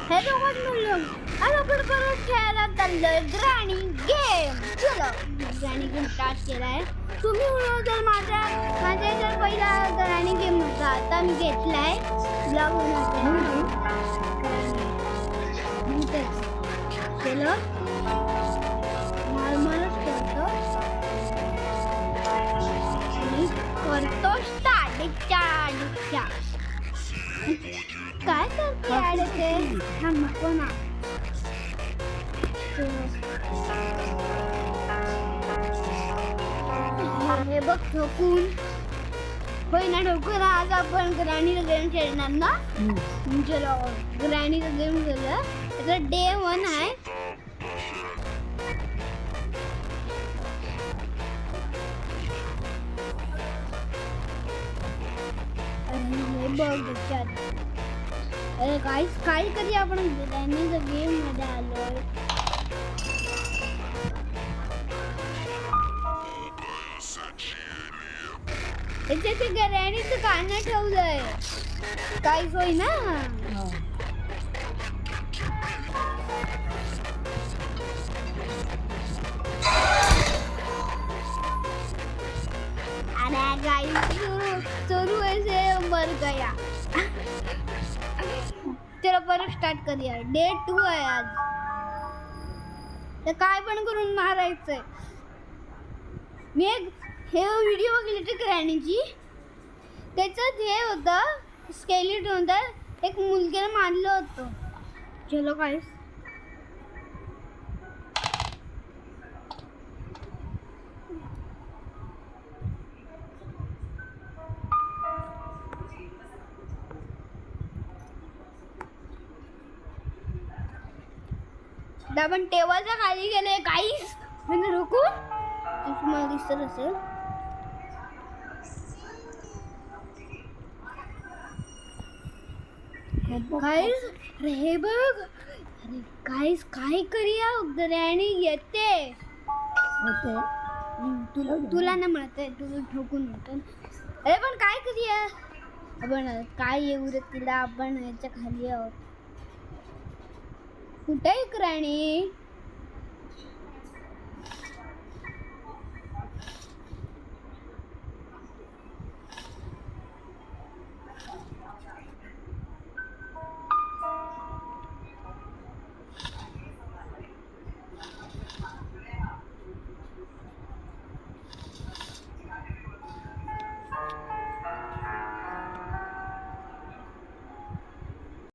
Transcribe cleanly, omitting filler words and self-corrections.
हे दोघं मिळून आज आपण परत खेळायला चाललोय ग्रॅनी गेम. चलो ग्रॅनी गेम स्टार्ट केलाय. तुम्ही जर माझ्या जर पहिला ग्रॅनी गेम होता आता मी घेतलाय ब्लॉग चलो नॉर्मलच करतो आणि करतो स्टार्ट. काय करते अडते हा नको ना. हे बघ ठोकून होय ना ठोकून. आज आपण ग्रॅनीचा गेम खेळणार ना. चलो ग्रॅनीचा गेम खेळूया. त्याचा डे 1 आहे. हे बघ त्याच्यात अरे गाईस काय कधी आपण ग्रॅनीचा गेम मध्ये आलोय. त्याच्यात ग्रॅनीचं गाणं ठेवलंय काहीच होय ना. अरे गाईस चोरू ऐसे मर गया. चलो परत स्टार्ट करूया. डे 2 आहे आज. तर काय पण करून मारायचंय. मी एक हे व्हिडिओ बघितली होती ग्रॅनीची. त्याच्यात हे होतं स्केलेटन होतं. एक मुलगीला मारलं होतं. चलो काय आपण टेबलच्या खाली गेले काहीच म्हणजे रोकू तुम्हाला दिसत असेल. गाईस हे बघ. अरे गाईस काय करूया. ग्रॅनी येते तुला ना म्हणते तुला ठोकून होतं. अरे पण काय करूया आपण. काय येऊ रे तिला. आपण याच्या खाली आहोत. कुठे आहे ग्रॅनी.